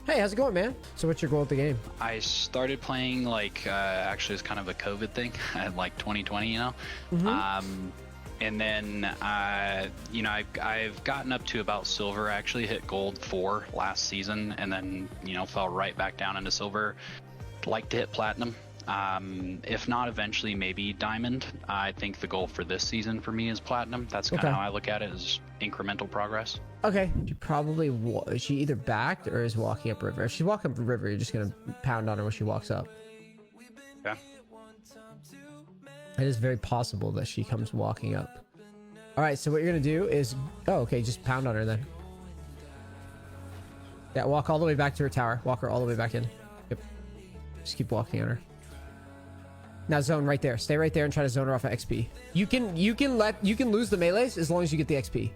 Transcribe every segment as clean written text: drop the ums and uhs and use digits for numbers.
Hey, how's it going, man? So what's your goal at the game? I started playing like actually it's kind of a COVID thing, like 2020, you know. And then you know I've gotten up to about silver. I actually hit gold 4 last season, and then fell right back down into silver. Like to hit platinum. If not eventually, maybe diamond. I think the goal for this season for me is platinum. That's kind of how I look at it, is incremental progress. Okay. She probably she either backed or is walking up river. If she's walking up river, you're just gonna pound on her when she walks up. Yeah. It is very possible that she comes walking up. All right. So what you're gonna do is, okay, just pound on her then. Yeah, walk all the way back to her tower. Walk her all the way back in. Yep. Just keep walking on her. Now zone right there. Stay right there and try to zone her off of XP. You can lose the melees as long as you get the XP.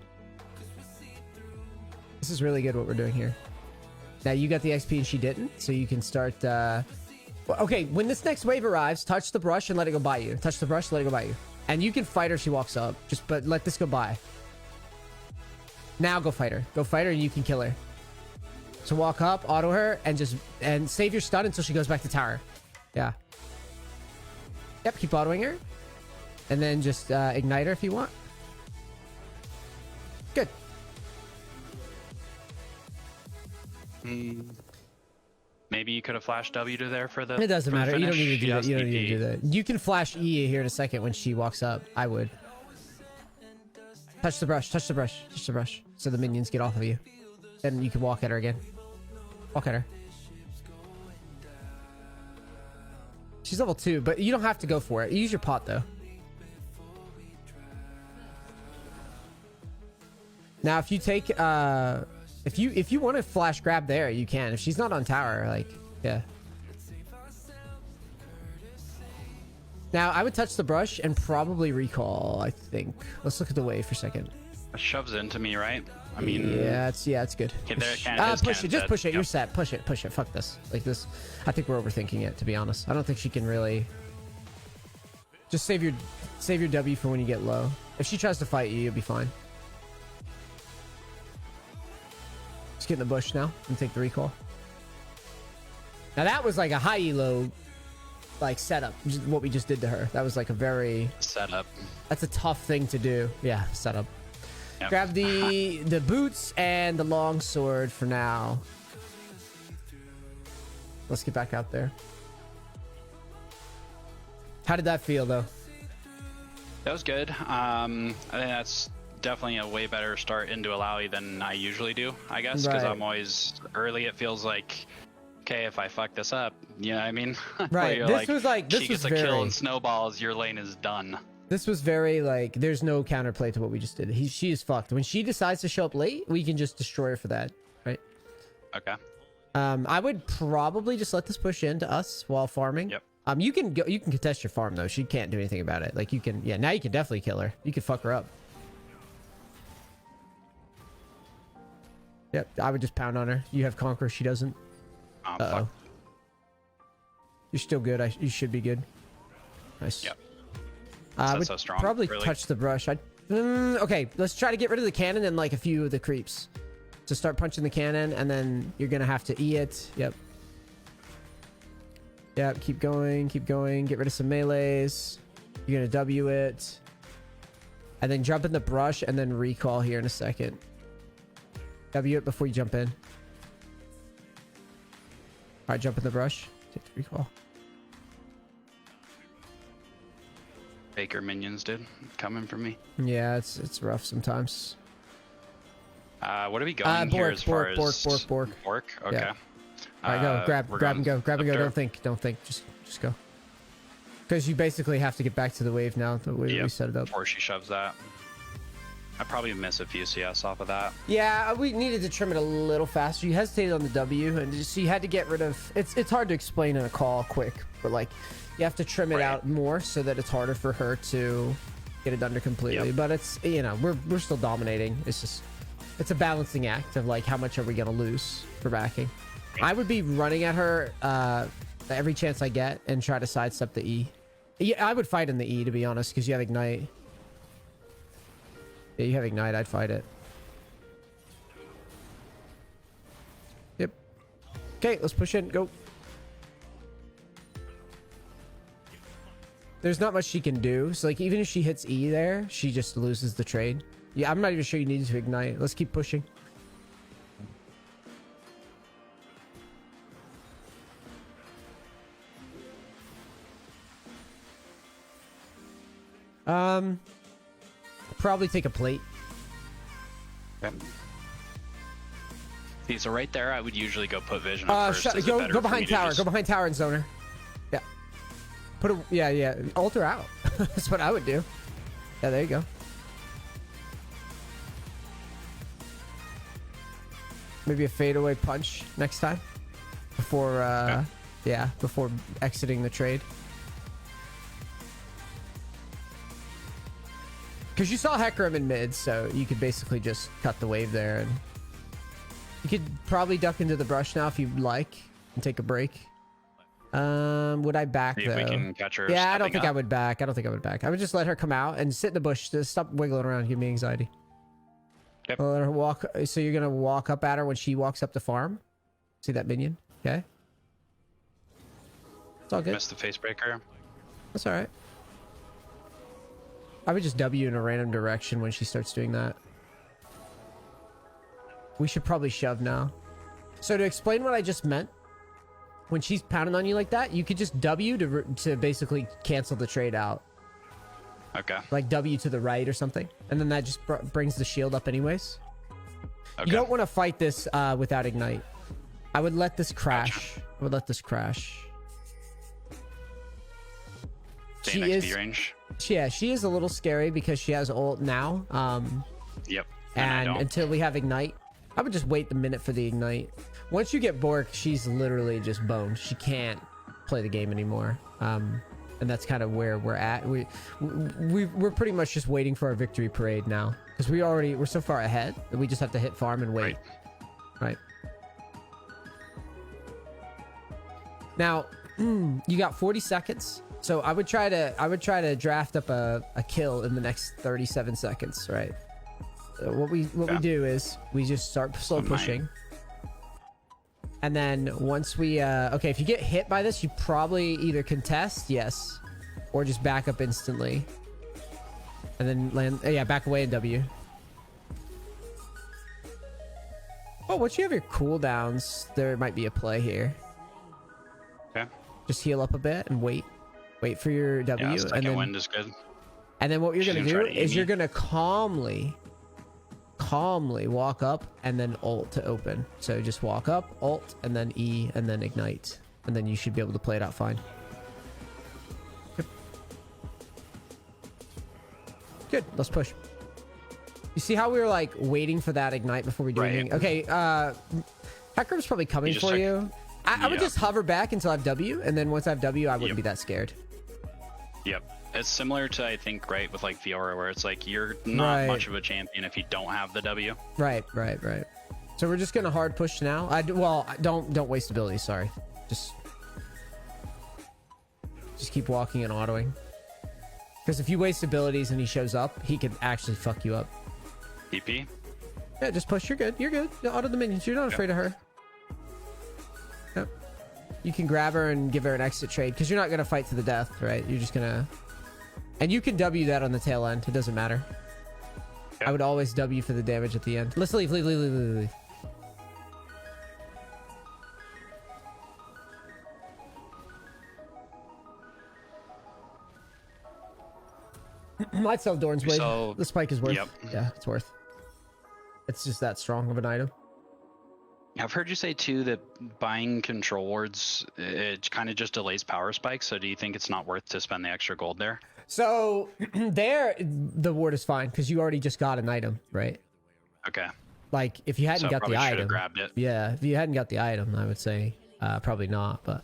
This is really good what we're doing here. Now you got the XP and she didn't, so you can start okay, when this next wave arrives, touch the brush and let it go by you. Touch the brush, let it go by you. And you can fight her if she walks up. But let this go by. Now go fight her. Go fight her and you can kill her. So walk up, auto her, and save your stun until she goes back to tower. Yeah. Yep, keep autoing her. And then just ignite her if you want. Good. Maybe you could have flashed W to there for the. It doesn't matter. You don't need to do that. You don't need to do that. that. You can flash E here in a second when she walks up. I would. Touch the brush. Touch the brush. Touch the brush. So the minions get off of you. Then you can walk at her again. Walk at her. She's level 2, but you don't have to go for it. Use your pot though. Now, if you take if you want to flash grab there, you can. If she's not on tower, like, yeah. Now, I would touch the brush and probably recall, I think. Let's look at the wave for a second. It shoves into me, right? I mean, yeah, it's good. Okay, there, push it. Just push it. You're set. Push it. Fuck this. Like this. I think we're overthinking it, to be honest. I don't think she can really. Just save your W for when you get low. If she tries to fight you, you'll be fine. Just get in the bush now and take the recall. Now that was like a high elo, like setup. What we just did to her. That was like a very setup. That's a tough thing to do. Yeah, setup. Yep. Grab the boots and the long sword for now. Let's get back out there. How did that feel though? That was good. I think that's definitely a way better start into a Lowy than I usually do, I guess, because I'm always early. It feels like, okay, if I fuck this up, you know what I mean? Right. This was like, this she was gets a kill and snowballs, your lane is done. This was very like, there's no counterplay to what we just did. She is fucked. When she decides to show up late, we can just destroy her for that, right? Okay. I would probably just let this push into us while farming. Yep. You can contest your farm though. She can't do anything about it. Like you can, yeah. Now you can definitely kill her. You can fuck her up. Yep. I would just pound on her. You have Conquer. She doesn't. Fuck. You're still good. You should be good. Nice. Yep. I would so strong, probably really. touch the brush. Okay, let's try to get rid of the cannon and like a few of the creeps. So start punching the cannon, and then you're gonna have to E it. Yep. Yep. Keep going. Keep going. Get rid of some melees. You're gonna W it, and then jump in the brush, and then recall here in a second. W it before you jump in. All right, jump in the brush. Take the recall. Baker minions, dude, coming for me. Yeah, it's rough sometimes. What are we going here as far as Bork? Okay. Yeah. All right, go grab and go. Don't think. Just go. Because you basically have to get back to the wave now. The way we set it up. Before she shoves that, I probably miss a few CS off of that. Yeah, we needed to trim it a little faster. You hesitated on the W, and just, you had to get rid of. It's hard to explain in a call quick, but like. You have to trim it out more so that it's harder for her to get it under completely. But it's, we're still dominating. It's just, it's a balancing act of like, how much are we going to lose for backing? I would be running at her every chance I get and try to sidestep the E. Yeah, I would fight in the E, to be honest, because you have Ignite. Yeah, you have Ignite. I'd fight it. Yep. Okay, let's push in. Go. There's not much she can do. So like even if she hits E there, she just loses the trade. Yeah, I'm not even sure you need to ignite. Let's keep pushing. Probably take a plate. Okay. See, so right there, I would usually go put vision up first. Go behind tower. Go behind tower and zoner. Yeah. Put a yeah. Alter out. That's what I would do. Yeah, there you go. Maybe a fadeaway punch next time before yeah, before exiting the trade. Because you saw Hecarim in mid, so you could basically just cut the wave there, and you could probably duck into the brush now if you'd like and take a break. Would I back though? We can catch her. Yeah, I don't think I would back. I would just let her come out and sit in the bush. Just stop wiggling around. Give me anxiety. Yep. I'll let her walk. So you're gonna walk up at her when she walks up the farm. See that minion? Okay. It's all good. Missed the face breaker. That's all right. I would just W in a random direction when she starts doing that. We should probably shove now. So to explain what I just meant, when she's pounding on you like that, you could just W to basically cancel the trade out. Okay. Like W to the right or something. And then that just brings the shield up anyways. Okay. You don't want to fight this without ignite. I would let this crash. Gotcha. I would let this crash. Stay in XP range. Yeah, she is a little scary because she has ult now. Yep. And until we have ignite, I would just wait the minute for the ignite. Once you get Bork, she's literally just boned. She can't play the game anymore. And that's kind of where we're at. We're pretty much just waiting for our victory parade now because we're so far ahead that we just have to hit farm and wait. Right. Now, you got 40 seconds. So I would try to draft up a kill in the next 37 seconds, right? So what we do is we just start slow pushing. And then once we okay, if you get hit by this, you probably either contest, yes, or just back up instantly. And then land back away in W. Oh, once you have your cooldowns, there might be a play here. Okay. Just heal up a bit and wait. Wait for your W. Yeah, and then wind is good. And then what you're gonna do is you're gonna calmly walk up and then ult to open. So just walk up, ult, and then E, and then ignite, and then you should be able to play it out fine. Good. Let's push. You see how we were like waiting for that ignite before we do anything? Okay. Hecarim's probably coming for you. I would just hover back until I have W, and then once I have W, I wouldn't be that scared. Yep. It's similar to, I think, right, with like Fiora, where it's like you're not much of a champion if you don't have the W. Right. So we're just gonna hard push now. Don't waste abilities. Sorry. Just keep walking and autoing. Because if you waste abilities and he shows up, he could actually fuck you up. TP. Yeah, just push. You're good. Auto the minions. You're not afraid of her. Yep. You can grab her and give her an exit trade because you're not gonna fight to the death, right? You're just gonna, and you can W that on the tail end. It doesn't matter. Yep. I would always W for the damage at the end. Let's leave. Might sell Dorn's Blade. The spike is worth. Yep. Yeah, it's worth. It's just that strong of an item. I've heard you say too that buying control wards, it kind of just delays power spikes. So do you think it's not worth to spend the extra gold there? So there, the ward is fine because you already just got an item, right? Okay. Like if you hadn't got the item, grabbed it. Yeah, if you hadn't got the item, I would say probably not. But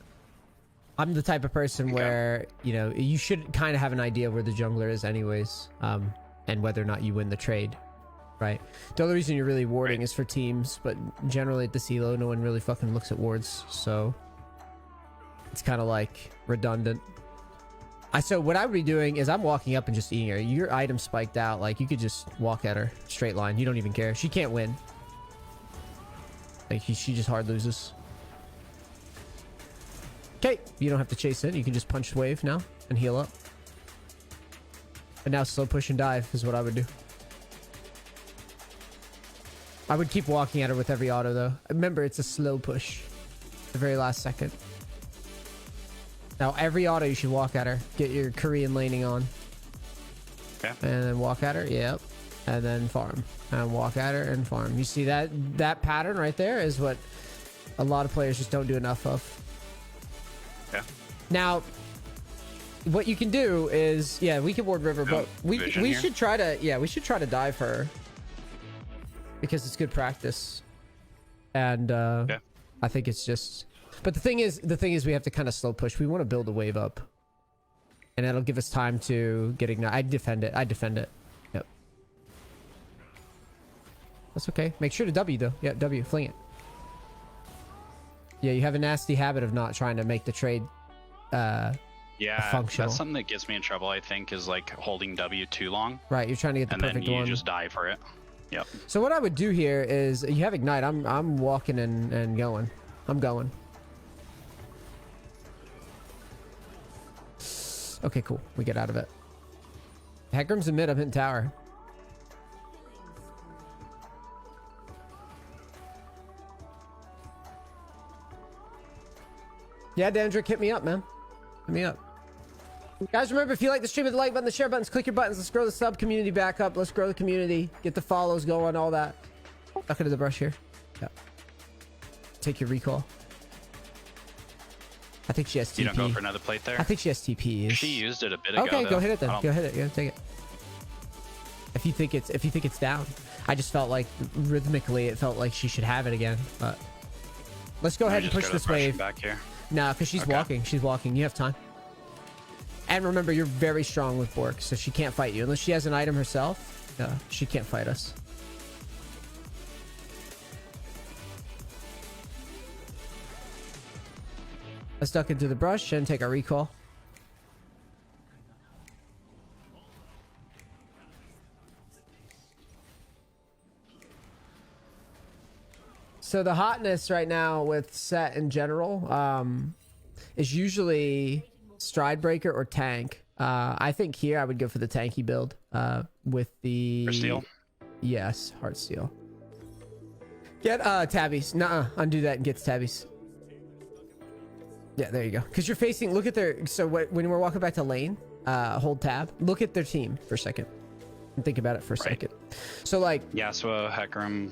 I'm the type of person where you should kind of have an idea where the jungler is, anyways, and whether or not you win the trade. Right. The only reason you're really warding is for teams, but generally at the CeeLo, no one really fucking looks at wards, so it's kind of like redundant. So what I would be doing is I'm walking up and just eating her. Your item spiked out, like you could just walk at her straight line. You don't even care. She can't win. Like she just hard loses. Okay, you don't have to chase in. You can just punch wave now and heal up. And now slow push and dive is what I would do. I would keep walking at her with every auto though. Remember, it's a slow push. The very last second. Now every auto you should walk at her. Get your Korean laning on. Okay. And then walk at her. Yep. And then farm. And walk at her and farm. You see that pattern right there is what a lot of players just don't do enough of. Yeah. Now, what you can do is, yeah, we can ward river, but we should try to dive her because it's good practice. And I think it's just, but the thing is we have to kind of slow push. We want to build a wave up, and that'll give us time to get ignited. I defend it. Yep. That's okay. Make sure to W though. Yeah, W. Fling it. Yeah, you have a nasty habit of not trying to make the trade functional. That's something that gets me in trouble, I think, is like holding W too long. Right, you're trying to get the perfect one. And then you just die for it. Yep. So what I would do here is, you have ignite. I'm walking and going. I'm going. Okay, cool. We get out of it. Hecarim's in mid. I'm hitting tower. Yeah, Dandrick, hit me up, man. Hit me up. Guys, remember, if you like the stream, hit the like button, the share buttons, click your buttons. Let's grow the sub community back up. Let's grow the community. Get the follows going, all that. Duck into the brush here. Yeah. Take your recall. I think she has TP. You don't go for another plate there? I think she has TP. She used it a bit ago. Okay, though. go hit it then. Go hit it. Yeah, take it. If you think it's down. I just felt like rhythmically it felt like she should have it again. But let's go ahead and push this wave. Back here. No, because she's walking. She's walking. You have time. And remember, you're very strong with Bork, so she can't fight you. Unless she has an item herself, she can't fight us. Let's duck into the brush and take our recall. So the hotness right now with set in general is usually stride breaker or tank. I think here I would go for the tanky build with the Heartsteel. Yes, Heartsteel. Get tabbies. Nuh-uh. Undo that and get tabbies. Yeah, there you go. Because you're facing. Look at their. So when we're walking back to lane, hold tab. Look at their team for a second and think about it for a second. So like Yasuo, Hecarim,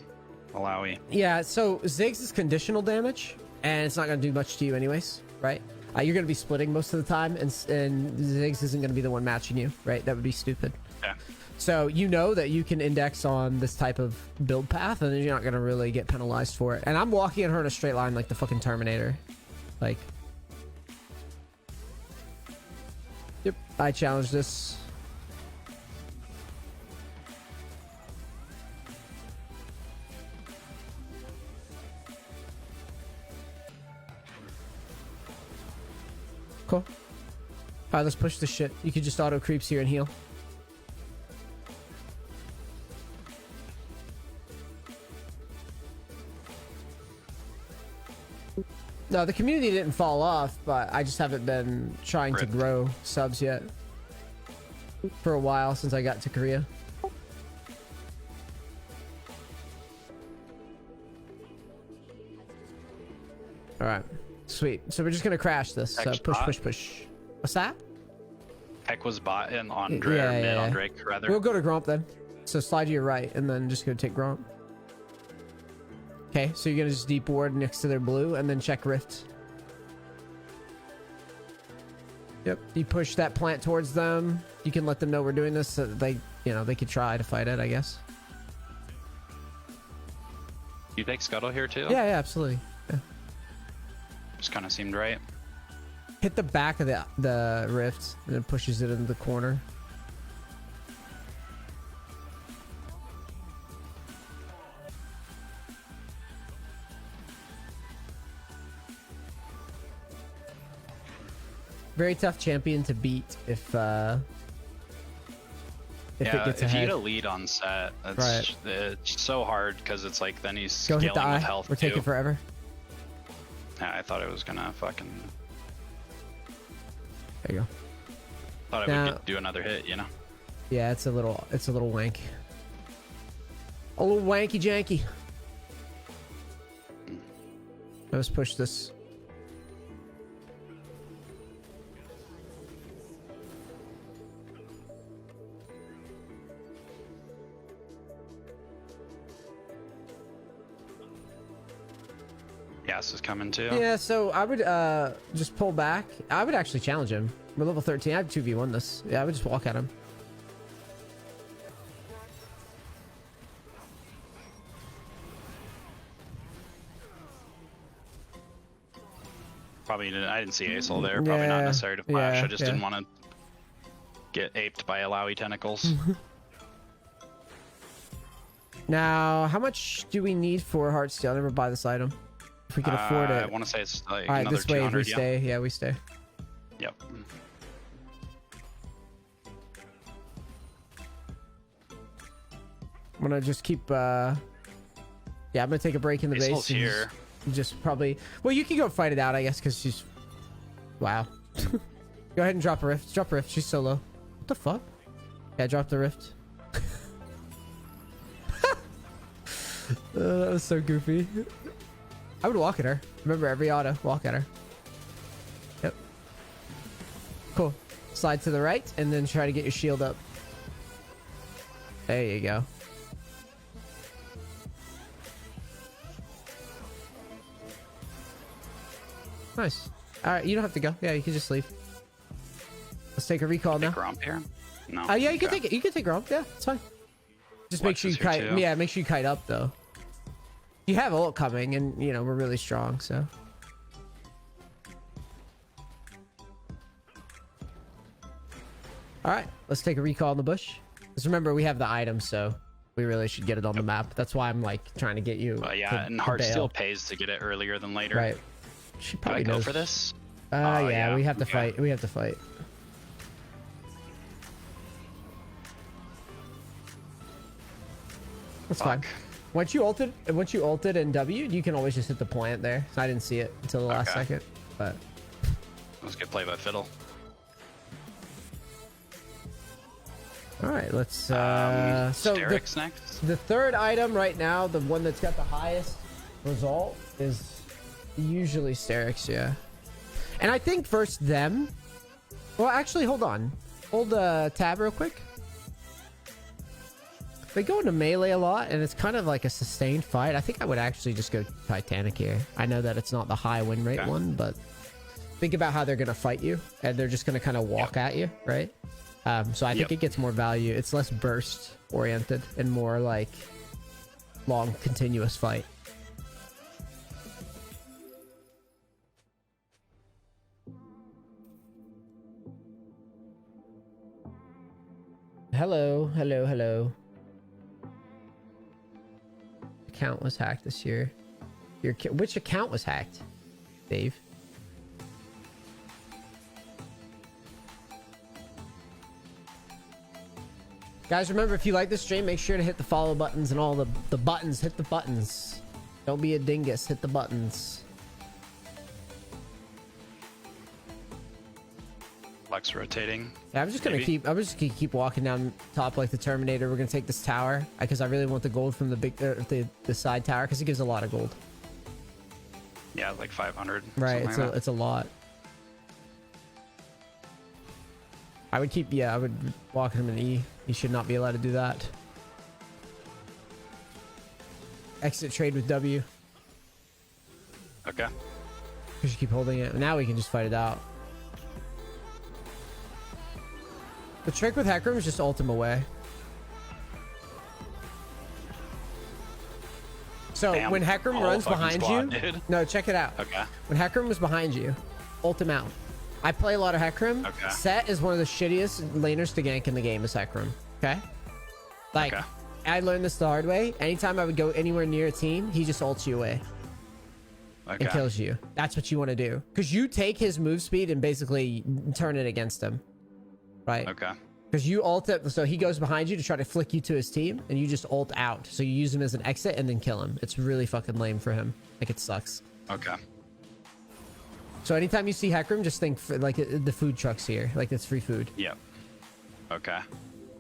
Malawi. Yeah. So Ziggs is conditional damage, and it's not going to do much to you anyways, right? You're going to be splitting most of the time, and Ziggs isn't going to be the one matching you, right? That would be stupid. Yeah. So you know that you can index on this type of build path, and then you're not going to really get penalized for it. And I'm walking at her in a straight line like the fucking Terminator. Like... Yep, I challenge this. Cool. Alright, let's push this shit. You can just auto creeps here and heal. No, the community didn't fall off, but I just haven't been trying to grow subs yet. For a while, since I got to Korea. Alright. Sweet. So we're just gonna crash this. So push. What's that? Heck was bot in on Drake, mid on Drake, rather. We'll go to Gromp then. So slide to your right, and then just go take Gromp. Okay, so you're gonna just deep ward next to their blue, and then check Rift. Yep. You push that plant towards them. You can let them know we're doing this, so they, they could try to fight it, I guess. You take Scuttle here too? Yeah, absolutely. Yeah. Just kind of seemed right. Hit the back of the rift, and it pushes it into the corner. Very tough champion to beat if it gets ahead. If you get a lead on set, it's so hard because it's like then he's go scaling hit the eye. with health. We're taking too. Forever. Yeah, I thought it was gonna fucking There you go. Thought I would do another hit, you know? Yeah, it's a little wank. A little wanky janky. Let's push this. Yes, is coming too. Yeah, so I would just pull back. I would actually challenge him. We're level 13. I have 2v1 this. Yeah, I would just walk at him. Probably didn't. I didn't see Acel there. Probably not necessary to flash. I just didn't want to get aped by Alawi tentacles. Now, how much do we need for Heartsteel? I'll never buy this item. If we can afford it. I want to say it's like all right, another this way 200. we stay. Yeah, we stay. Yep. I'm gonna just keep. Yeah, I'm gonna take a break in the base. Acel's here. Just probably. Well, you can go fight it out, I guess, because she's. Wow. Go ahead and drop a rift. Drop a rift. She's so low. What the fuck? Yeah, drop the rift. That was so goofy. I would walk at her. Remember, every auto, walk at her. Yep. Cool. Slide to the right, and then try to get your shield up. There you go. Nice. All right, you don't have to go. Yeah, you can just leave. Let's take a recall now. Take Romp here? No. Yeah, you can take it. You can take Romp. Yeah, it's fine. Just make sure you kite. Yeah, make sure you kite up though. You have ult coming, and you know we're really strong, so. All right, let's take a recall in the bush. Just remember, we have the item, so we really should get it on the map. That's why I'm like trying to get you. Yeah, and Heartsteel pays to get it earlier than later. Right. She probably Do I knows. go for this? Yeah, we have to fight. We have to fight. That's fine. Once you ulted and W'd, you can always just hit the plant there. So I didn't see it until the last second, but let's get play by Fiddle. All right, let's so Sterix next. The third item right now, the one that's got the highest result, is usually Sterix, yeah. And I think first them. Well, actually, hold on. Hold tab real quick. They go into melee a lot, and it's kind of like a sustained fight. I think I would actually just go Titanic here. I know that it's not the high win rate one, but think about how they're going to fight you, and they're just going to kind of walk at you, right? So I think it gets more value. It's less burst oriented and more like long, continuous fight. Hello, hello, hello. Account was hacked this year. Which account was hacked, Dave? Guys, remember, if you like this stream, make sure to hit the follow buttons and all the buttons. Hit the buttons. Don't be a dingus. Hit the buttons. Flex rotating. Yeah, I'm just gonna keep walking down top like the Terminator. We're gonna take this tower because I really want the gold from the big the side tower because it gives a lot of gold. Yeah, like 500. Right, it's a lot. I would keep, I would walk him in E. He should not be allowed to do that. Exit trade with W. Okay. Because you keep holding it. Now we can just fight it out. The trick with Hecarim is just ult him away. So when Hecarim runs behind you, no, check it out. Okay. When Hecarim was behind you, ult him out. I play a lot of Hecarim. Okay. Set is one of the shittiest laners to gank in the game is Hecarim. Okay? Like, I learned this the hard way. Anytime I would go anywhere near a team, he just ults you away. And kills you. That's what you want to do. Because you take his move speed and basically turn it against him. Right? Okay. Because you ult it, so he goes behind you to try to flick you to his team, and you just ult out. So you use him as an exit and then kill him. It's really fucking lame for him. Like, it sucks. Okay. So anytime you see Hecarim, just think for, like the food trucks here, like it's free food. Yep. Okay.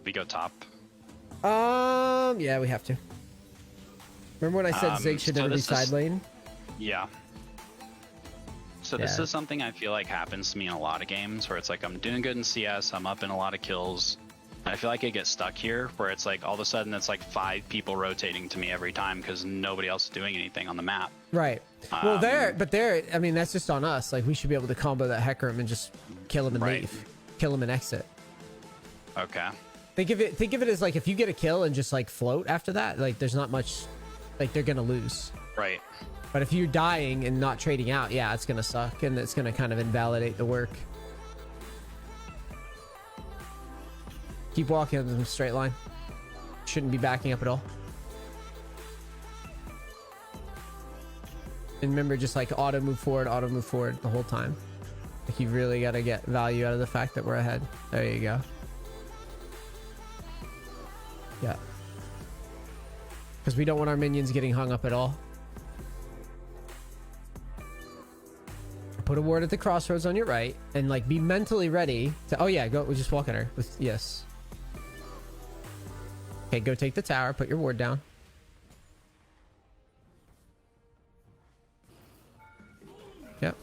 We go top. Yeah, we have to. Remember when I said Zig should never be side lane? Yeah. So this is something I feel like happens to me in a lot of games where it's like I'm doing good in CS, I'm up in a lot of kills, and I feel like I get stuck here where it's like all of a sudden it's like 5 people rotating to me every time because nobody else is doing anything on the map. Right. Well, I mean, that's just on us. Like, we should be able to combo that Hecarim and just kill him and leave. Kill him and exit. Okay. Think of it as like if you get a kill and just like float after that, like there's not much, like they're gonna lose. Right. But if you're dying and not trading out, yeah, it's gonna suck and it's gonna kind of invalidate the work. Keep walking in the straight line. Shouldn't be backing up at all. And remember, just like auto move forward the whole time. Like you really gotta get value out of the fact that we're ahead. There you go. Yeah. Because we don't want our minions getting hung up at all. Put a ward at the crossroads on your right and like be mentally ready to, oh yeah, go, we'll just walk at her with, yes. Okay, go take the tower, put your ward down. Yep.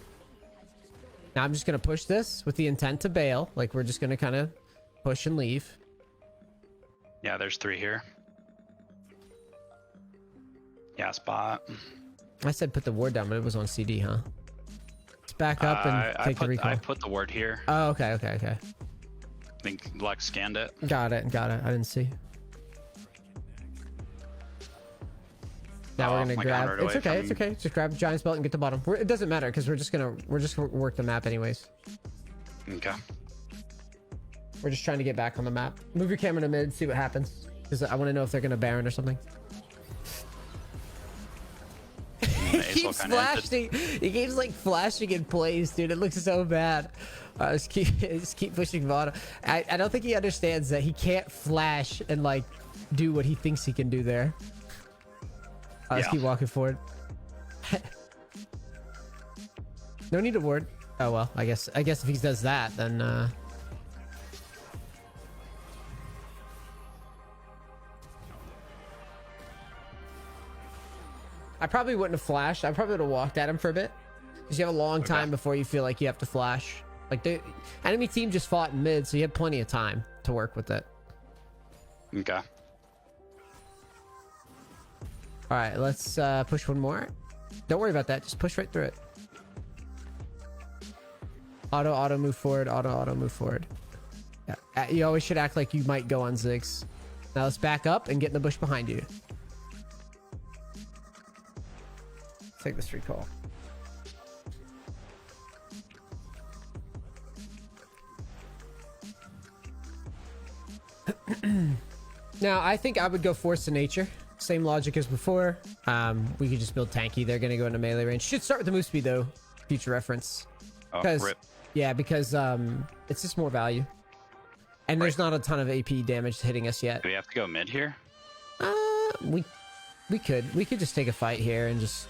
Now I'm just gonna push this with the intent to bail. Like we're just gonna kind of push and leave. Yeah, there's 3 here. Yeah, spot. I said put the ward down, but it was on CD, huh? Let's back up and take the recall. I put the ward here. Oh, okay. I think Lex scanned it. Got it. I didn't see. Now we're gonna grab. It's okay. Just grab Giant's Belt and get to bottom. It doesn't matter because we're just gonna work the map anyways. Okay. We're just trying to get back on the map. Move your camera to mid, see what happens. Because I want to know if they're gonna Baron or something. He keeps flashing. He keeps like flashing in plays, dude. It looks so bad. Just keep pushing bottom. I don't think he understands that he can't flash and like do what he thinks he can do there. Let's keep walking forward. No need to ward. Oh well, I guess if he does that, then I probably wouldn't have flashed. I probably would have walked at him for a bit. Because you have a long time before you feel like you have to flash. Like the enemy team just fought in mid, so you had plenty of time to work with it. Okay. All right, let's push one more. Don't worry about that. Just push right through it. Auto move forward. Auto move forward. Yeah. You always should act like you might go on Ziggs. Now let's back up and get in the bush behind you. Take this recall. Now I think I would go Force of Nature. Same logic as before. We could just build tanky. They're gonna go into melee range. Should start with the move speed though. Future reference. Because it's just more value. And there's not a ton of AP damage hitting us yet. Do we have to go mid here? We could just take a fight here and just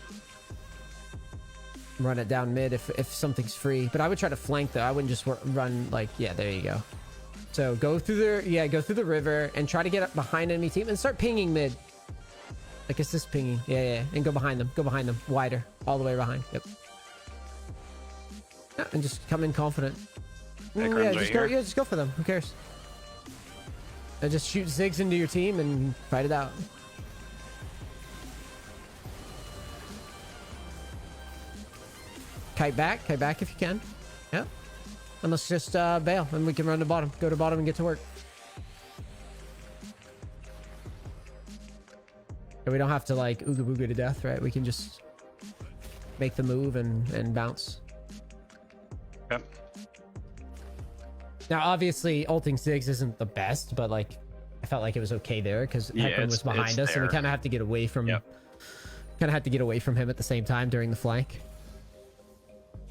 run it down mid if something's free. But I would try to flank though. I wouldn't just run like, yeah, there you go. So go through the river and try to get up behind enemy team and start pinging mid. Like assist pinging. Yeah. And go behind them. Wider. All the way behind. Yep. Yeah, and just come in confident. Just go for them. Who cares? And just shoot Ziggs into your team and fight it out. Kite back if you can. Yep. And let's just bail and we can run to bottom. Go to bottom and get to work. And we don't have to like ooga booga to death, right? We can just make the move and bounce. Yep. Now, obviously, ulting Ziggs isn't the best, but like, I felt like it was okay there because Hecarim was behind us, and we kind of have to get away from, him at the same time during the flank.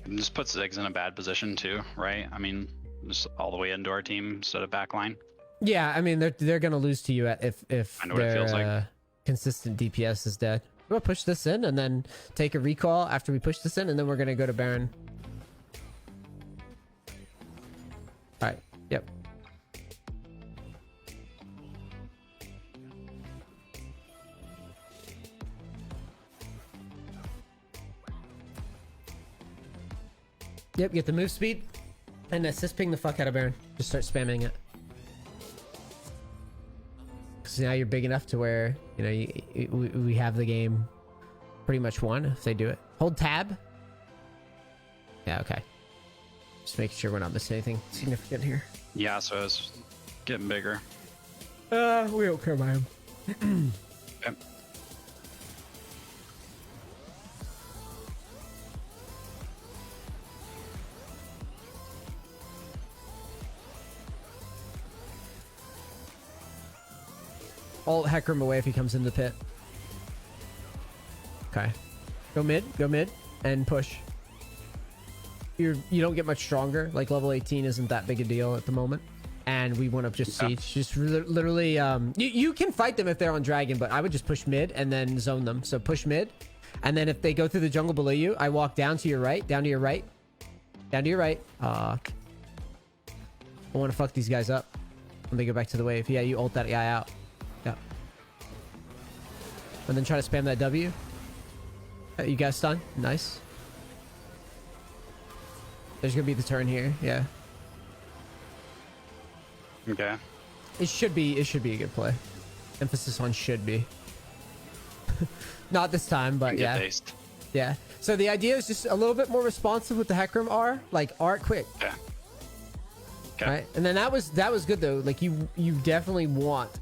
It just puts Ziggs in a bad position too, right? I mean, just all the way into our team instead of backline. Yeah, I mean, they're gonna lose to you if I know what it feels like. Consistent DPS is dead. We'll push this in and then take a recall after we push this in, and then we're gonna go to Baron. All right. Yep. Yep, get the move speed and assist ping the fuck out of Baron. Just start spamming it. Because now you're big enough to where, you know, we have the game pretty much won if they do it. Hold tab. Yeah, okay. Just making sure we're not missing anything significant here. Yeah, so it's getting bigger. We don't care about him. Okay. Alt Heckram away if he comes in the pit. Okay. Go mid, and push. You don't get much stronger. Like level 18 isn't that big a deal at the moment. And we went up just siege. Just literally, you can fight them if they're on dragon, but I would just push mid and then zone them. So push mid. And then if they go through the jungle below you, I walk down to your right, down to your right, down to your right. I want to fuck these guys up when they go back to the wave. Yeah, you ult that guy out. Yeah. And then try to spam that W. You guys stun. Nice. There's gonna be the turn here. Yeah. Okay. It should be a good play. Emphasis on should be. Not this time, but yeah. Based. Yeah. So the idea is just a little bit more responsive with the Heckram R. Like R quick. Okay. Okay. Right? And then that was good though. Like you definitely want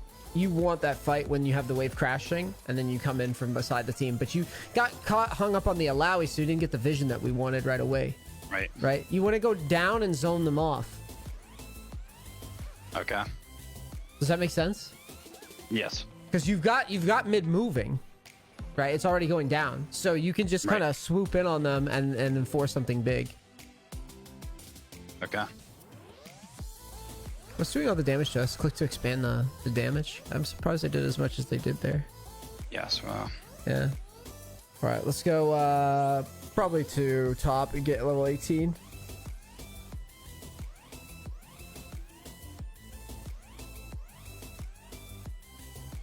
that fight when you have the wave crashing and then you come in from beside the team. But you got hung up on the allowy, so you didn't get the vision that we wanted right away. Right. You want to go down and zone them off. Okay. Does that make sense? Yes. Because you've got mid moving, right? It's already going down, so you can just kind of swoop in on them and enforce something big. Okay. What's doing all the damage to us? Click to expand the damage. I'm surprised they did as much as they did there. Yes. Well. Yeah. All right, let's go probably to top and get level 18.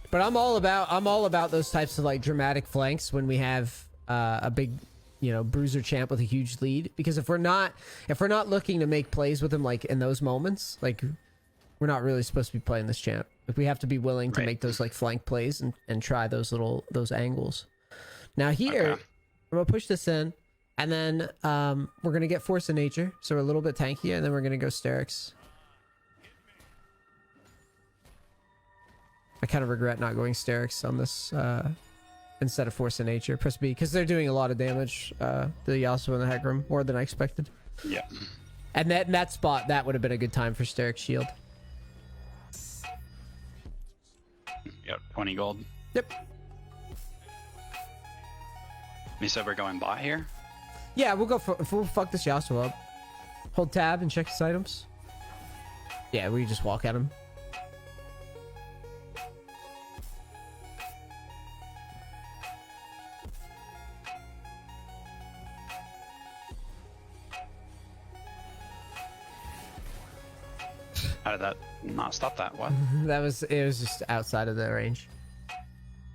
But I'm all about those types of like dramatic flanks when we have a big, you know, bruiser champ with a huge lead. Because if we're not looking to make plays with him like in those moments, like we're not really supposed to be playing this champ. If we have to be willing to make those like flank plays and try those angles. Now here, I'm gonna push this in, and then we're gonna get Force of Nature, so we're a little bit tankier, and then we're gonna go Sterix. I kind of regret not going Sterix on this instead of Force of Nature. Press B, because they're doing a lot of damage, the Yasuo and the Heckram, more than I expected. Yeah. And that spot, that would have been a good time for Sterix Shield. Yep, 20 gold. Yep. You said we're going bot here? Yeah, we'll fuck this Yasuo up. Hold tab and check his items. Yeah, we just walk at him. How did that not stop that? What? It was just outside of the range.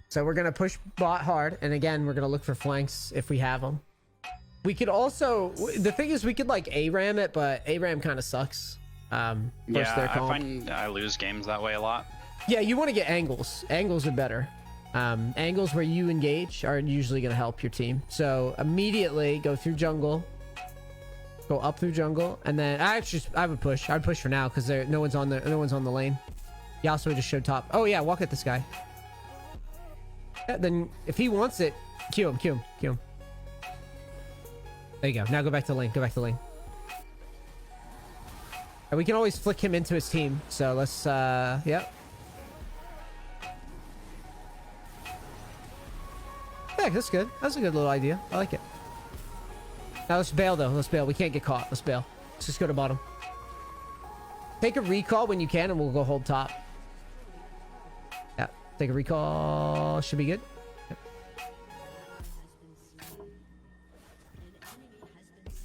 So we're gonna push bot hard, and again we're gonna look for flanks if we have them. We could also, the thing is, we could like ARAM it, but ARAM kind of sucks. Yeah, I find I lose games that way a lot. Yeah, you want to get angles. Angles are better. Angles where you engage are usually gonna help your team. So immediately go through jungle. Go up through jungle, and then I would push. I'd push for now because no one's on the lane. Yasuo just showed top. Oh yeah, walk at this guy. Yeah, then if he wants it, Q him. There you go. Now go back to the lane. And we can always flick him into his team. So let's yep. Yeah, that's good. That's a good little idea. I like it. Now let's bail though. Let's bail. We can't get caught. Let's bail. Let's just go to bottom. Take a recall when you can, and we'll go hold top. Yeah. Take a recall. Should be good. Yep.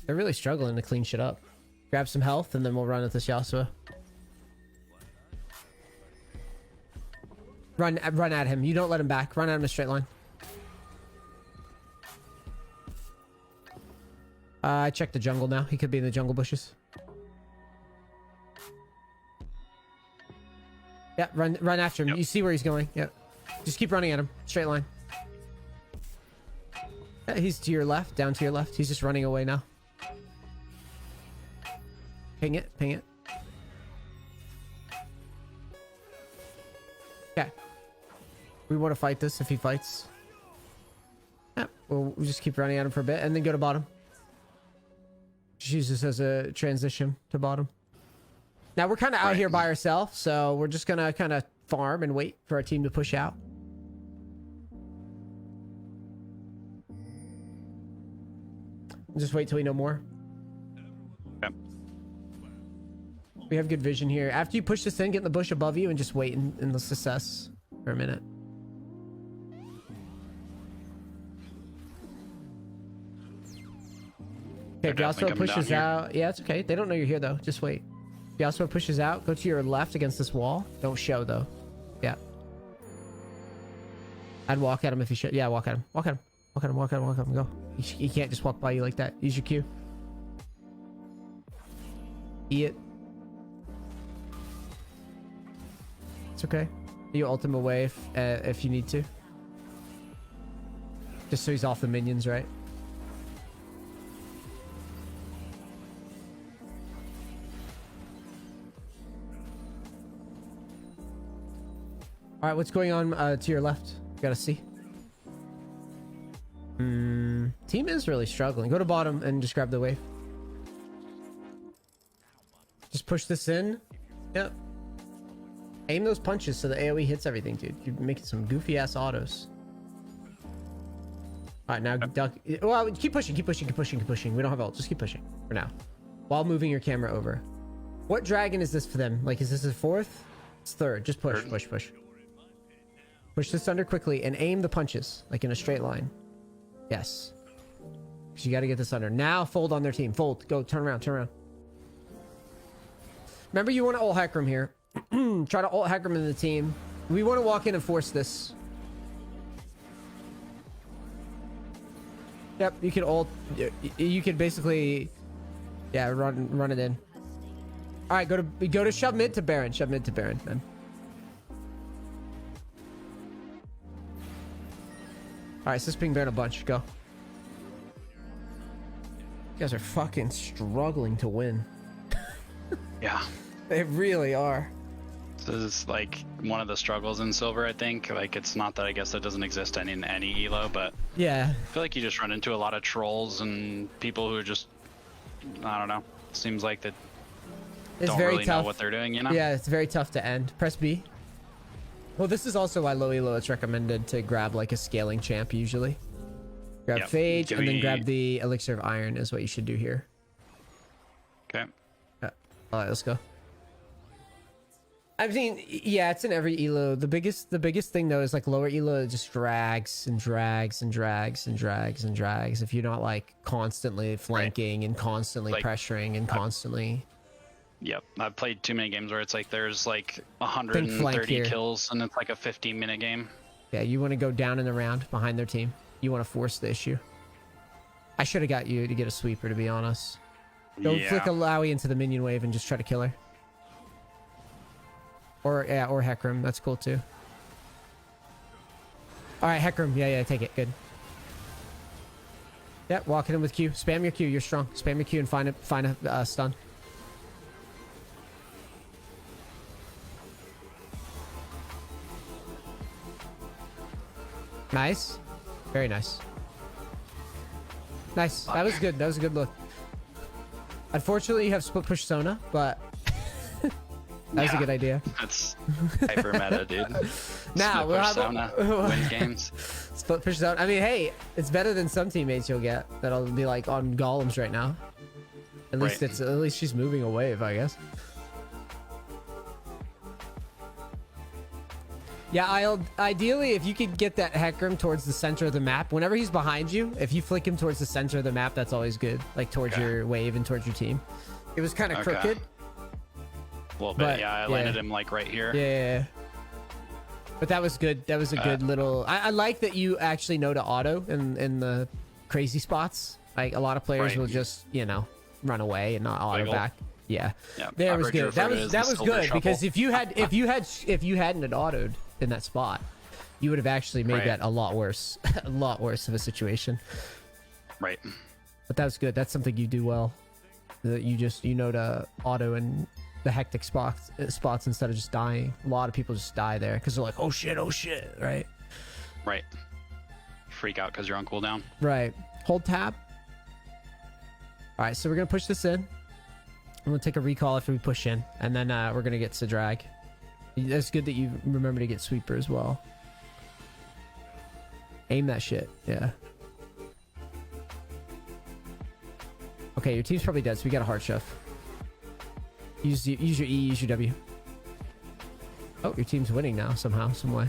They're really struggling to clean shit up. Grab some health, and then we'll run at this Yasuo. Run at him. You don't let him back. Run at him in a straight line. I checked the jungle now. He could be in the jungle bushes. Yeah, run after him. Yep. You see where he's going. Yep. Just keep running at him. Straight line. Yeah, he's to your left. Down to your left. He's just running away now. Ping it. Ping it. Okay. We want to fight this if he fights. Yeah, we'll just keep running at him for a bit and then go to bottom. Just use this as a transition to bottom. Now we're kind of out here by ourselves, so we're just gonna kind of farm and wait for our team to push out. Just wait till we know more. Okay. We have good vision here. After you push this in, get in the bush above you and just wait in the success for a minute. Okay, if Yasuo pushes out... Yeah, it's okay. They don't know you're here, though. Just wait. If Yasuo pushes out, go to your left against this wall. Don't show, though. Yeah. I'd walk at him if you should. Yeah, walk at him. Walk at him. Walk at him. Walk at him. Walk at him. Go. He can't just walk by you like that. Use your Q. Eat it. It's okay. You ult him away if you need to. Just so he's off the minions, right? All right, what's going on to your left? Gotta see. Team is really struggling. Go to bottom and just grab the wave. Just push this in. Yep. Aim those punches so the AoE hits everything, dude. You're making some goofy ass autos. All right, now duck. Well, keep pushing, keep pushing, keep pushing, keep pushing. We don't have ult. Just keep pushing for now, while moving your camera over. What dragon is this for them? Like, is this a fourth? It's third. Just push, push, push. Push this under quickly and aim the punches like in a straight line. Yes. Because you got to get this under. Now fold on their team. Fold. Go. Turn around. Turn around. Remember, you want to ult Hecarim here. Try to ult Hecarim in the team. We want to walk in and force this. Yep. You can ult. You can basically, yeah, run it in. All right. Go to shove mid to Baron. Shove mid to Baron then. All right, so let's ping Baron a bunch. Go. You guys are fucking struggling to win. Yeah. They really are. So this is like one of the struggles in Silver, I think. Like, it's not that I guess that doesn't exist in any elo, but yeah, I feel like you just run into a lot of trolls and people who are just, I don't know. Seems like that don't really know what they're doing, you know? Yeah, it's very tough to end. Press B. Well, this is also why low elo it's recommended to grab like a scaling champ usually. Grab Phage and then grab the Elixir of Iron is what you should do here. Okay. Yeah. All right, let's go. I mean, yeah, it's in every elo. The biggest thing though is like lower elo, it just drags and drags and drags and drags and drags if you're not like constantly flanking and constantly like, pressuring and constantly. Yep, I've played too many games where it's like there's like 130 kills and it's like a 15-minute game. Yeah, you want to go down in the round behind their team. You want to force the issue. I should have got you to get a sweeper, to be honest. Go flick a Lowy into the minion wave and just try to kill her. Or Hecarim, that's cool too. All right, Hecarim, yeah, take it, good. Yeah, walking in with Q. Spam your Q, you're strong. Spam your Q and find a stun. Nice. Very nice. Nice. That was good. That was a good look. Unfortunately, you have split push Sona, but that was a good idea. That's hyper meta, dude. Now, split push Sona wins games. Split push Sona. I mean, hey, it's better than some teammates you'll get that'll be like on golems right now. At least she's moving a wave, I guess. Yeah, ideally, if you could get that Hecarim towards the center of the map, whenever he's behind you, if you flick him towards the center of the map, that's always good. Like towards your wave and towards your team. It was kind of Okay. crooked. A little bit, But, yeah. I landed him like right here. Yeah. But that was good. That was a good little. I like that you actually know to auto in the crazy spots. Like a lot of players will just, you know, run away and not auto Wiggle. back. Yeah. Yeah, There I've was heard you good. refer That to it was as that the was silver good shovel. because if you hadn't had autoed in that spot, you would have actually made Right. that a lot worse, a lot worse of a situation. Right. But that was good. That's something you do well. That you know to auto in the hectic spots instead of just dying. A lot of people just die there because they're like, oh shit, right? Right. Freak out because you're on cooldown. Right. Hold tab. All right, so we're gonna push this in. I'm gonna take a recall after we push in, and then we're gonna get Sidrag. That's good that you remember to get Sweeper as well. Aim that shit. Yeah. Okay, your team's probably dead, so we got a hard shove. Use your E, use your W. Oh, your team's winning now somehow, some way.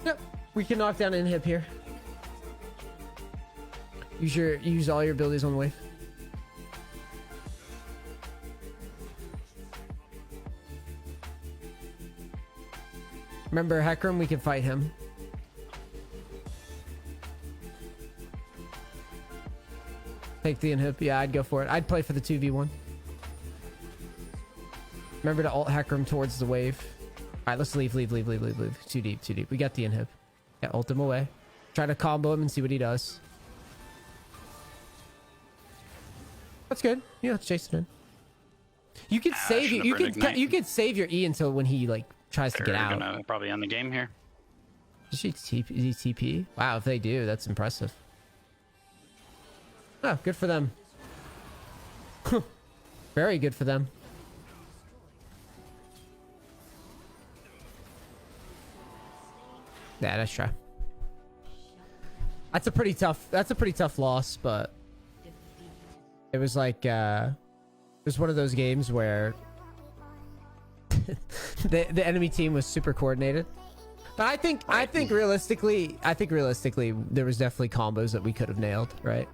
Yep, we can knock down an inhib here. Use all your abilities on the wave. Remember Hecarim, we can fight him. Take the inhib. Yeah, I'd go for it. I'd play for the 2v1. Remember to ult Hecarim towards the wave. Alright, let's leave. Too deep. We got the inhib. Yeah, ult him away. Try to combo him and see what he does. That's good. Yeah, let's chase it in. You could save you could save your E until when he like tries to They're get out. gonna probably end the game here. Is he TP? Wow, if they do, that's impressive. Oh, good for them. Very good for them. Yeah, let's try. That's a pretty tough loss, but it was like it was one of those games where the enemy team was super coordinated. But I think realistically there was definitely combos that we could have nailed, right?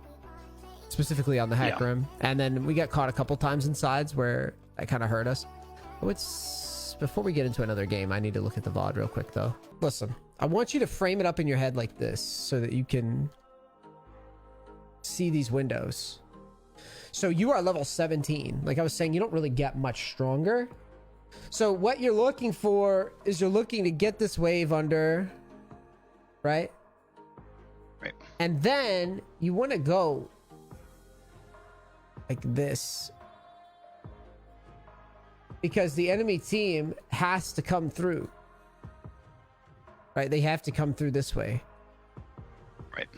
Specifically on the Hecarim. And then we got caught a couple times in sides where that kind of hurt us. Before we get into another game, I need to look at the VOD real quick though. Listen, I want you to frame it up in your head like this so that you can see these windows. So you are level 17. Like I was saying, you don't really get much stronger. So what you're looking for is you're looking to get this wave under, right? Right. And then you want to go like this. Because the enemy team has to come through. Right? They have to come through this way. Right.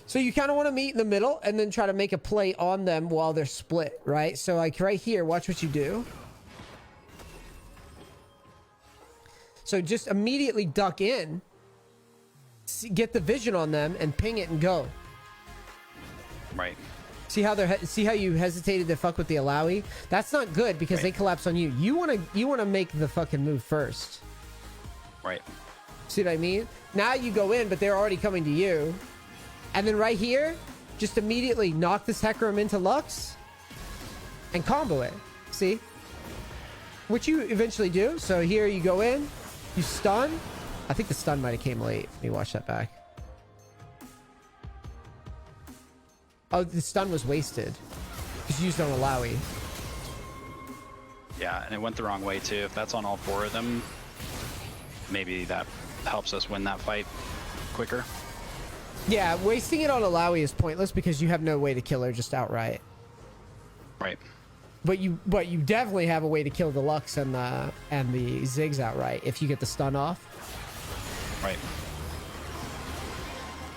So you kind of want to meet in the middle and then try to make a play on them while they're split, right? So like right here, watch what you do. So just immediately duck in, get the vision on them and ping it and go. Right. See how you hesitated to fuck with the Alawi? That's not good because they collapse on you. You want to make the fucking move first. Right. See what I mean? Now you go in, but they're already coming to you. And then right here, just immediately knock this Hecarim into Lux and combo it. See? Which you eventually do. So here you go in, you stun. I think the stun might have came late. Let me watch that back. Oh, the stun was wasted. Because you used on Alawi. Yeah, and it went the wrong way too. If that's on all four of them, maybe that helps us win that fight quicker. Yeah, wasting it on Alawi is pointless because you have no way to kill her just outright. Right. But you definitely have a way to kill the Lux and the Ziggs outright if you get the stun off. Right.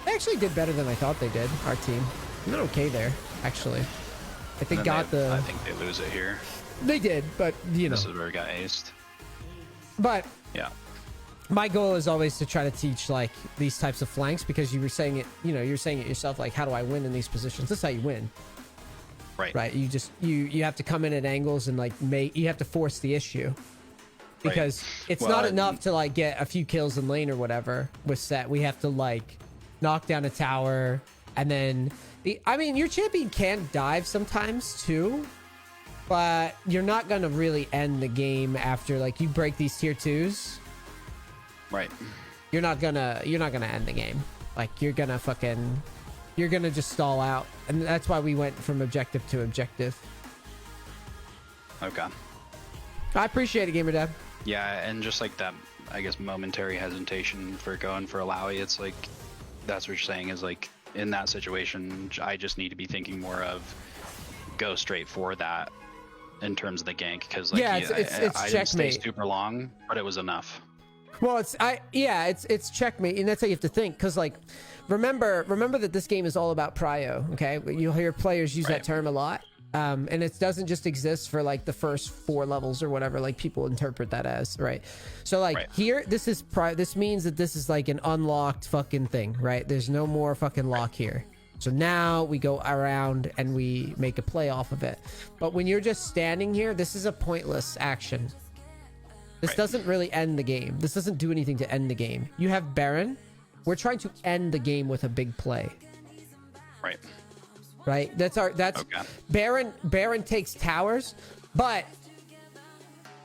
They actually did better than I thought they did, our team. They did okay there, actually. I think I think they lose it here. They did, but you know. This is where we got aced. But Yeah. my goal is always to try to teach like these types of flanks because you were saying it, you're saying it yourself, like how do I win in these positions? This is how you win. Right. Right. You just you have to come in at angles and like you have to force the issue. because it's not enough to like get a few kills in lane or whatever with set. We have to like knock down a tower, and then I mean, your champion can dive sometimes too, but you're not gonna really end the game after like you break these tier 2s. Right. You're not gonna end the game. Like you're gonna just stall out, and that's why we went from objective to objective. Okay. I appreciate it, Gamer Dad. Yeah, and just like that, I guess, momentary hesitation for going for a Lowy, it's like, that's what you're saying is like, in that situation, I just need to be thinking more of go straight for that in terms of the gank, because like, yeah, it's I didn't stay super long, but it was enough. Well, it's checkmate, and that's how you have to think, because like, remember that this game is all about prio. Okay, you'll hear players use that term a lot. And it doesn't just exist for like the first 4 levels or whatever, like people interpret that as, right? So like here, this means that this is like an unlocked fucking thing, right? There's no more fucking lock here. So now we go around and we make a play off of it. But when you're just standing here, this is a pointless action. This doesn't really end the game. This doesn't do anything to end the game. You have Baron. We're trying to end the game with a big play. Right, that's okay. Baron takes towers, but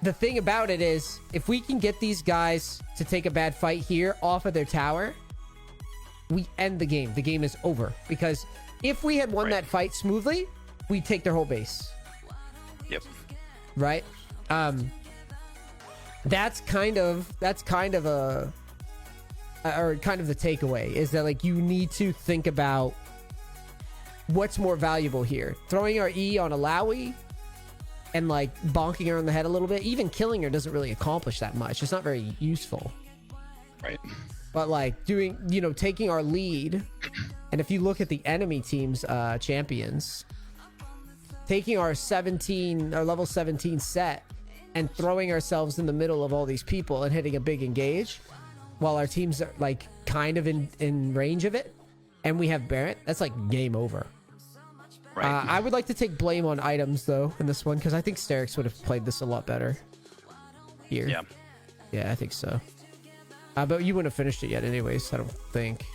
the thing about it is, if we can get these guys to take a bad fight here off of their tower, we end the game. The game is over, because if we had won that fight smoothly, we'd take their whole base. Yep. Right. That's kind of the takeaway, is that like you need to think about what's more valuable here. Throwing our E on a Lowy and like bonking her on the head a little bit, even killing her doesn't really accomplish that much. It's not very useful. Right. But like doing, taking our lead, and if you look at the enemy team's champions, taking our level 17 set and throwing ourselves in the middle of all these people and hitting a big engage while our teams are like kind of in range of it, and we have Barrett, that's like game over. Right. I would like to take blame on items though in this one, because I think Sterix would have played this a lot better here. Yeah, I think so. But you wouldn't have finished it yet anyways, I don't think.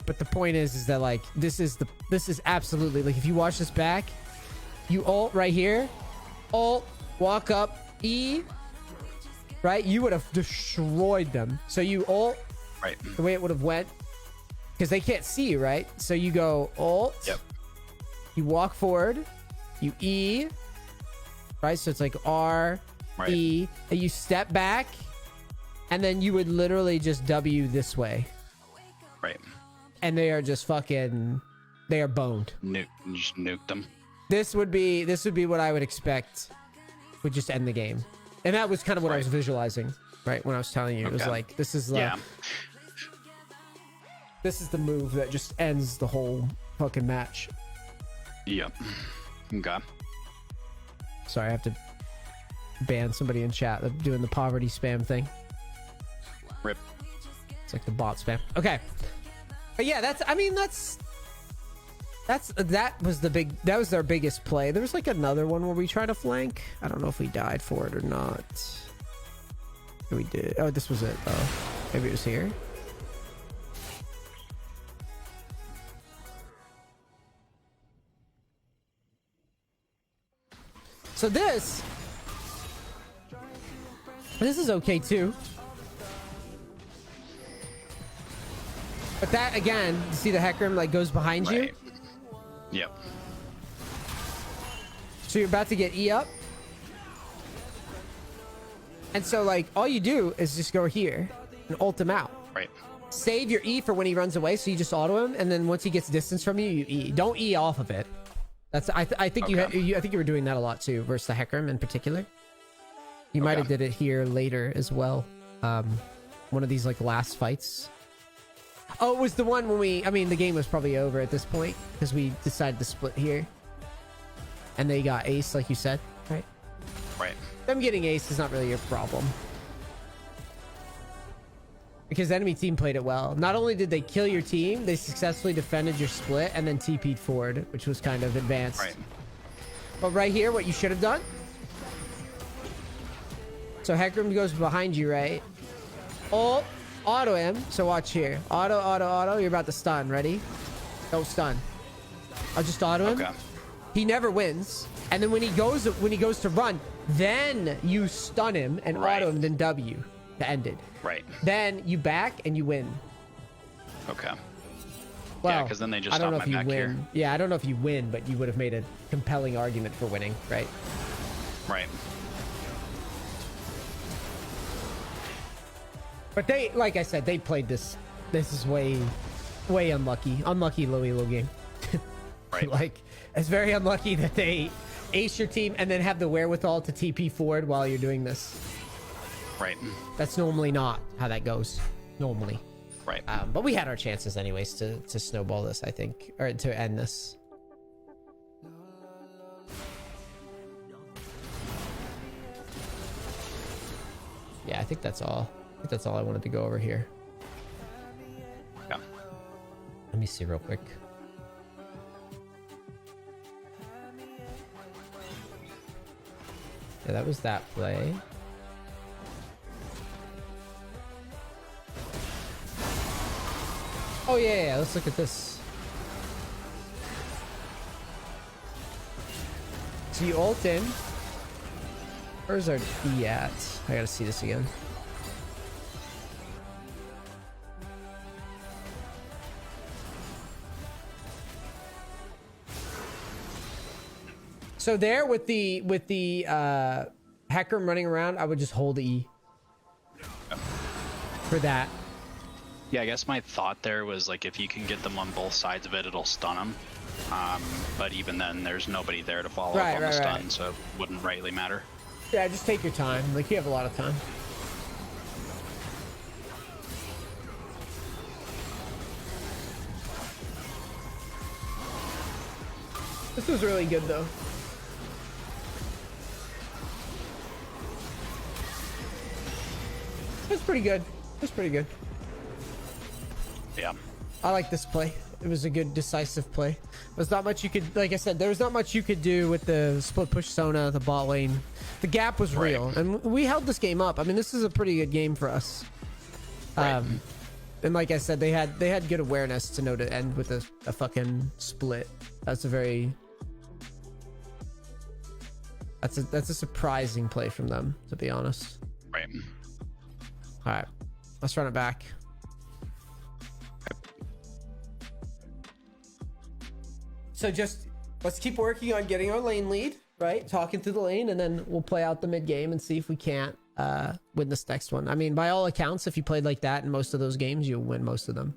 But the point is that like this is absolutely, like, if you watch this back, you ult right here, ult, walk up, E, right? You would have destroyed them. So you ult, right, the way it would have went, because they can't see you, right? So you go ult, you walk forward, you E, right? So it's like R, E, and you step back, and then you would literally just W this way. Right. And they are just fucking, they are boned. Just nuked them. This would be what I would expect would just end the game. And that was kind of what I was visualizing, right? When I was telling you, it was like, this is the move that just ends the whole fucking match. Yep. Okay. Sorry, I have to ban somebody in chat that's doing the poverty spam thing. Rip. It's like the bot spam. Okay. But yeah, that was our biggest play. There was like another one where we tried to flank. I don't know if we died for it or not. We did. Oh, this was it. Oh, maybe it was here. So this is okay too. But that, again, you see the Hecarim like goes behind you? Yep. So you're about to get E up. And so like all you do is just go here and ult him out. Right. Save your E for when he runs away, so you just auto him, and then once he gets distance from you, you E. Don't E off of it. That's I think I think you were doing that a lot too versus the Hecarim in particular. You might have did it here later as well. One of these like last fights. Oh, it was the one when the game was probably over at this point because we decided to split here. And they got ace, like you said, right? Right. Them getting ace is not really your problem. Because the enemy team played it well. Not only did they kill your team, they successfully defended your split and then TP'd forward, which was kind of advanced. Right. But right here, what you should have done So Hecarim goes behind you, right? Oh, auto him. So watch here. Auto, auto, auto. You're about to stun. Ready? Don't stun. I'll just auto him. Okay. He never wins. And then when he goes to run, then you stun him and auto him, then W to end it. Right. Then you back and you win. Okay. Well, yeah, because then they just I don't know stop if my you back win. here. Yeah, I don't know if you win, but you would have made a compelling argument for winning, right? Right. But they, like I said, they played this. This is way unlucky. Unlucky low elo game. Right. Like, it's very unlucky that they ace your team and then have the wherewithal to TP forward while you're doing this. Right. That's normally not how that goes. Normally. Right. But we had our chances anyways to snowball this, I think, or to end this. Yeah, I think that's all. I think that's all I wanted to go over here. Yeah. Let me see real quick. Yeah, that was that play. Oh yeah, let's look at this. So you ult in. Where's our E at? I gotta see this again. So there with the Hecarim running around, I would just hold E for that. Yeah, I guess my thought there was like if you can get them on both sides of it, it'll stun them. But even then, there's nobody there to follow up on the stun, so it wouldn't rightly matter. Yeah, just take your time. Like, you have a lot of time. This was really good, though. It's pretty good. It's pretty good. Yeah. I like this play. It was a good decisive play. There's not much you could, like I said, there was not much you could do with the split push Sona, the bot lane. The gap was real, and we held this game up. I mean, this is a pretty good game for us. And like I said, they had good awareness to know to end with a fucking split. That's a very that's a surprising play from them, to be honest. Right. All right, let's run it back. So just let's keep working on getting our lane lead, right? Talking through the lane, and then we'll play out the mid game and see if we can't win this next one. I mean, by all accounts, if you played like that in most of those games, you'll win most of them.